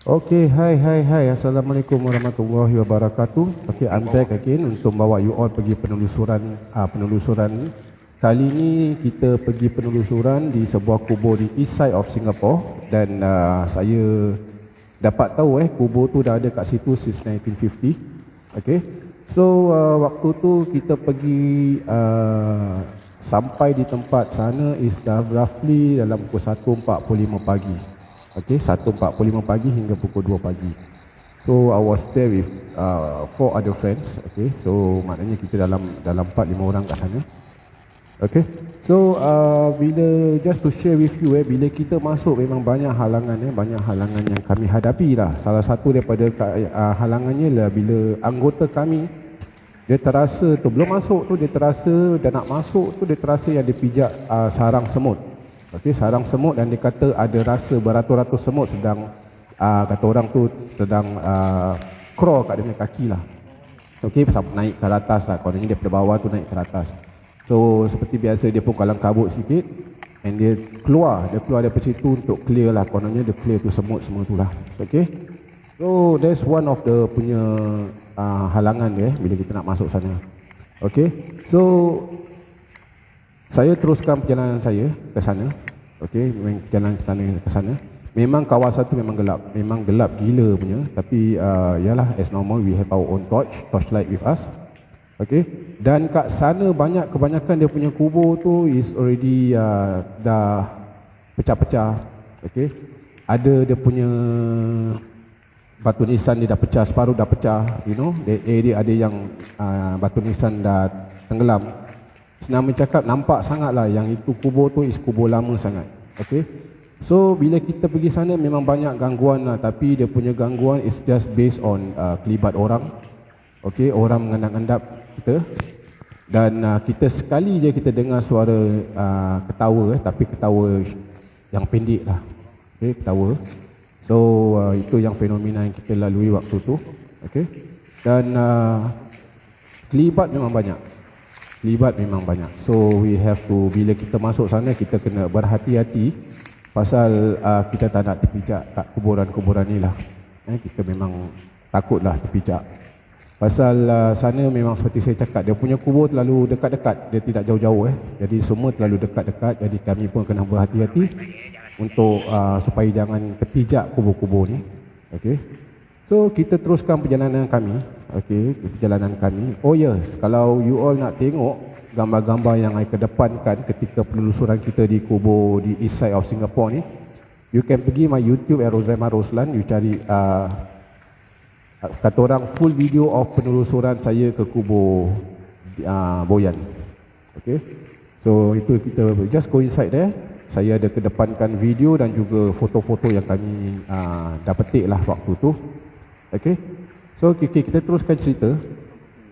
Okay, hai. Assalamualaikum warahmatullahi wabarakatuh. Okay, I'm back again untuk bawa you all pergi penelusuran. Kali ini kita pergi penelusuran di sebuah kubur di east side of Singapore dan saya dapat tahu kubur tu dah ada kat situ since 1950. Okay, so waktu tu kita pergi sampai di tempat sana is dah roughly dalam pukul 1.45 pagi. Okay, 1.45 pagi hingga pukul 2 pagi. So I was there with 4 other friends. Okay, so maknanya kita dalam 4-5 orang kat sana. Okay, so bila just to share with you bila kita masuk memang banyak halangan yang kami hadapi lah. Salah satu daripada halangannya lah bila anggota kami dia terasa tu belum masuk tu dia terasa dan nak masuk tu dia terasa yang dipijak sarang semut. Okey, sarang semut dan dia kata ada rasa beratus-ratus semut sedang kata orang tu sedang crawl kat dia punya kaki lah. Okey, naik ke atas lah. Kononnya dia pada bawah tu naik ke atas. So seperti biasa dia pun kalang kabut sikit and dia keluar daripada situ untuk clear lah. Kononnya dia clear tu semut semua tu lah. Okey, so that's one of the punya halangan dia bila kita nak masuk sana. Okey, so saya teruskan perjalanan saya ke sana. Okey, jalan ke sana. Memang kawasan tu memang gelap gila punya. Tapi yalah, as normal we have our own torchlight with us. Okey, dan kat sana kebanyakan dia punya kubur tu is already dah pecah-pecah. Okey, ada dia punya batu nisan dia dah pecah, separuh dah pecah, you know. Dia ada yang batu nisan dah tenggelam. Senang bercakap, nampak sangatlah yang itu kubur tu is kubur lama sangat. Okey, so bila kita pergi sana memang banyak gangguan lah, tapi dia punya gangguan is just based on kelibat orang. Okey, orang mengendap-endap kita dan kita sekali je kita dengar suara ketawa tapi ketawa yang pendek lah. Okey, ketawa. So itu yang fenomena yang kita lalui waktu tu. Okey, dan kelibat memang banyak. So we have to, bila kita masuk sana kita kena berhati-hati pasal kita tak nak terpijak kat kuburan-kuburan ni lah. Kita memang takutlah terpijak. Pasal sana memang seperti saya cakap, dia punya kubur terlalu dekat-dekat, dia tidak jauh-jauh Jadi semua terlalu dekat-dekat, jadi kami pun kena berhati-hati untuk supaya jangan terpijak kubur-kubur ni. Okey, so kita teruskan perjalanan kami. Okey, perjalanan kami. Oh yes, kalau you all nak tengok gambar-gambar yang I kedepankan ketika penelusuran kita di kubur di east side of Singapore ni, you can pergi my YouTube Rozaimah Roslan, you cari kata orang full video of penelusuran saya ke kubur Boyan. Okey, so itu kita just go inside there. Saya ada kedepankan video dan juga foto-foto yang kami dah petik lah waktu tu. Okey, so kita teruskan cerita.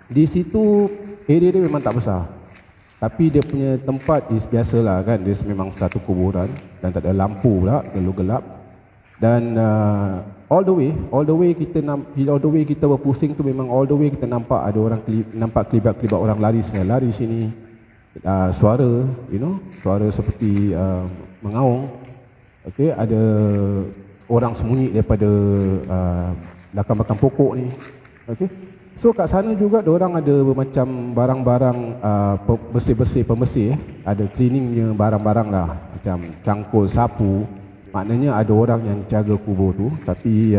Di situ area dia memang tak besar, tapi dia punya tempat is biasalah kan, dia memang satu kuburan dan tak ada lampu pula, lalu gelap. Dan all the way kita berpusing tu memang all the way kita nampak ada orang nampak kelibat-kelibat orang lari sini, suara, you know, suara seperti mengaung. Okey, ada orang sembunyi daripada belakang-belakang pokok ni. Okey, so kat sana juga diorang ada macam barang-barang pembersih, ada cleaningnya barang-barang lah, macam cangkul, sapu. Maknanya ada orang yang jaga kubur tu. Tapi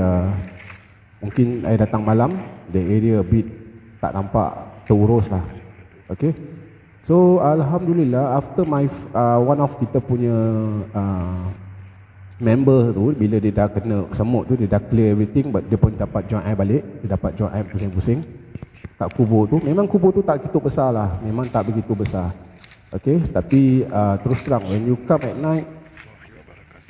mungkin saya datang malam, the area a bit tak nampak terurus lah. Okey, so alhamdulillah after my one of kita punya member tu, bila dia dah kena semut tu, dia dah clear everything, but dia pun dapat join air balik. Dia dapat join air pusing-pusing kat kubur tu. Memang kubur tu tak begitu besar lah, memang tak begitu besar. Okey, tapi terus terang when you come at night,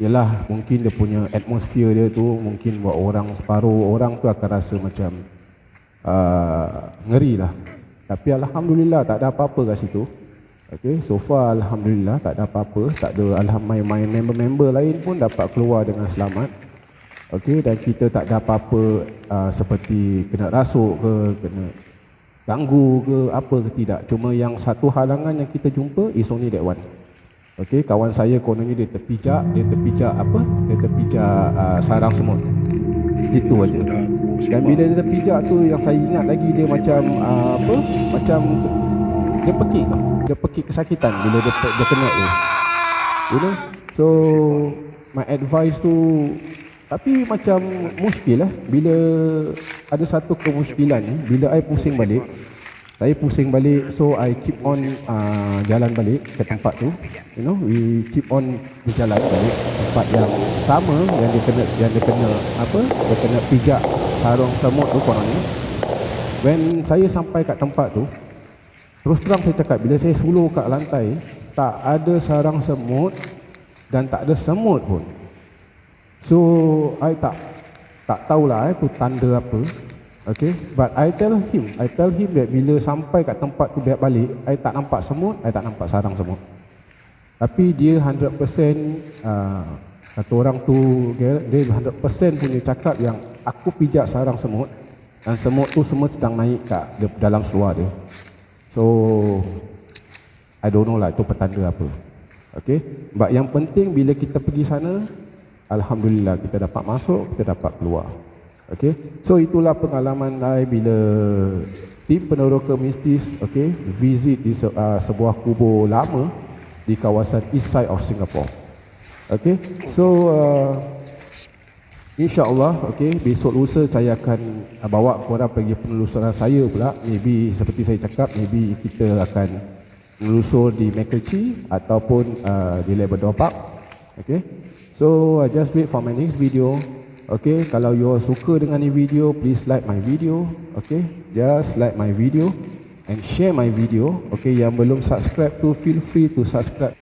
yalah, mungkin dia punya atmosphere dia tu mungkin buat orang, separuh orang tu akan rasa macam ngeri lah. Tapi alhamdulillah tak ada apa-apa kat situ. Okey, so far alhamdulillah tak ada apa-apa, tak ada. Alhamdulillah member-member lain pun dapat keluar dengan selamat. Okey, dan kita tak ada apa-apa seperti kena rasuk ke, kena ganggu ke apa ke, tidak. Cuma yang satu halangan yang kita jumpa is only that one. Okey, kawan saya kononnya dia terpijak sarang semut. Itu aja. Dan bila dia terpijak tu, yang saya ingat lagi, dia macam macam dia pekik tau. Dia pekik kesakitan bila dia kena tu, you know. So my advice tu, tapi macam muskil lah. Bila ada satu kemuskilan ni, bila I pusing balik, so I keep on jalan balik ke tempat tu, you know. We keep on berjalan balik ke tempat yang sama yang dia kena pijak sarung semut tu kononnya. When saya sampai kat tempat tu, terus terang saya cakap, bila saya sulur kat lantai, tak ada sarang semut dan tak ada semut pun. So I tak tahulah tu tanda apa. Okay, but I tell him that bila sampai kat tempat tu balik, I tak nampak semut, I tak nampak sarang semut. Tapi dia 100% kata orang tu, dia 100% punya cakap yang aku pijak sarang semut, dan semut tu semua sedang naik kat dalam seluar dia. So I don't know lah itu petanda apa. Okay, but yang penting bila kita pergi sana, alhamdulillah kita dapat masuk, kita dapat keluar. Okay, so itulah pengalaman saya bila tim peneroka mistis, okay, visit di sebuah kubur lama di kawasan east side of Singapore. Okay, so InsyaAllah, okay, besok lusa saya akan bawa korang pergi penelusuran saya pula. Maybe seperti saya cakap, maybe kita akan menelusur di MacRitchie ataupun di Labrador Park. Okay, so just wait for my next video. Okay, kalau you suka dengan ni video, please like my video. Okay, just like my video and share my video. Okay, yang belum subscribe tu feel free to subscribe.